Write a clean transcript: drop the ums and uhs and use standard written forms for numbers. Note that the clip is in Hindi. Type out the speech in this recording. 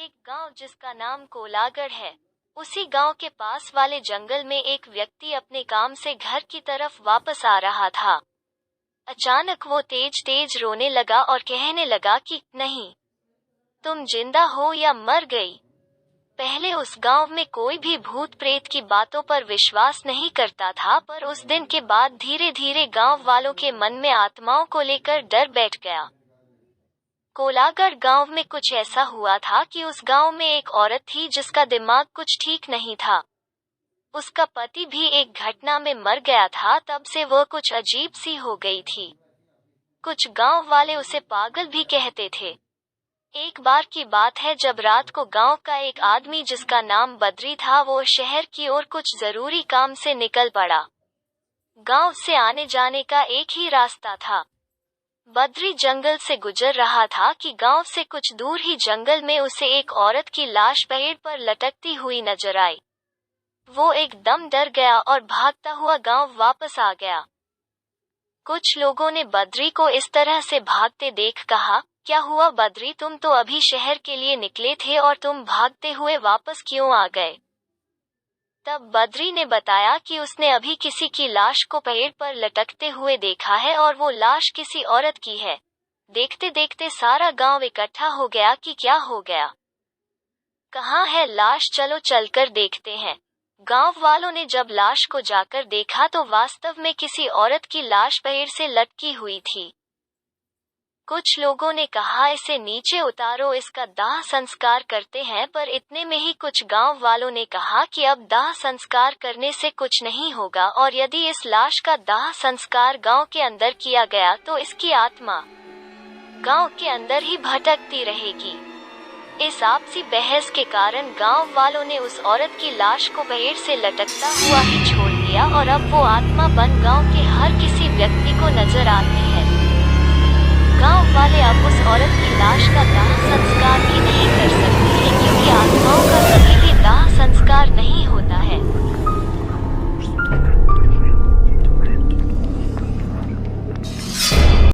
एक गांव जिसका नाम कोलागढ़ है। उसी गांव के पास वाले जंगल में एक व्यक्ति अपने काम से घर की तरफ वापस आ रहा था। अचानक वो तेज तेज रोने लगा और कहने लगा कि नहीं, तुम जिंदा हो या मर गई। पहले उस गांव में कोई भी भूत प्रेत की बातों पर विश्वास नहीं करता था, पर उस दिन के बाद धीरे धीरे गांव वालों के मन में आत्माओं को लेकर डर बैठ गया। कोलागढ़ गांव में कुछ ऐसा हुआ था कि उस गांव में एक औरत थी जिसका दिमाग कुछ ठीक नहीं था। उसका पति भी एक घटना में मर गया था, तब से वह कुछ अजीब सी हो गई थी। कुछ गांव वाले उसे पागल भी कहते थे। एक बार की बात है जब रात को गांव का एक आदमी जिसका नाम बद्री था, वो शहर की ओर कुछ जरूरी काम से निकल पड़ा। गांव से आने जाने का एक ही रास्ता था। बद्री जंगल से गुजर रहा था कि गांव से कुछ दूर ही जंगल में उसे एक औरत की लाश पेड़ पर लटकती हुई नजर आई। वो एकदम डर गया और भागता हुआ गांव वापस आ गया। कुछ लोगों ने बद्री को इस तरह से भागते देख कहा, क्या हुआ बद्री, तुम तो अभी शहर के लिए निकले थे और तुम भागते हुए वापस क्यों आ गए? तब बद्री ने बताया कि उसने अभी किसी की लाश को पेड़ पर लटकते हुए देखा है और वो लाश किसी औरत की है। देखते देखते सारा गांव इकट्ठा हो गया कि क्या हो गया, कहाँ है लाश, चलो चलकर देखते हैं। गांव वालों ने जब लाश को जाकर देखा तो वास्तव में किसी औरत की लाश पेड़ से लटकी हुई थी। कुछ लोगों ने कहा, इसे नीचे उतारो, इसका दाह संस्कार करते हैं, पर इतने में ही कुछ गांव वालों ने कहा कि अब दाह संस्कार करने से कुछ नहीं होगा, और यदि इस लाश का दाह संस्कार गांव के अंदर किया गया तो इसकी आत्मा गांव के अंदर ही भटकती रहेगी। इस आपसी बहस के कारण गांव वालों ने उस औरत की लाश को पेड़ से लटकता हुआ ही छोड़ दिया और अब वो आत्मा बन गांव के हर किसी व्यक्ति को नजर आती है। गांव वाले अब उस औरत की लाश का दाह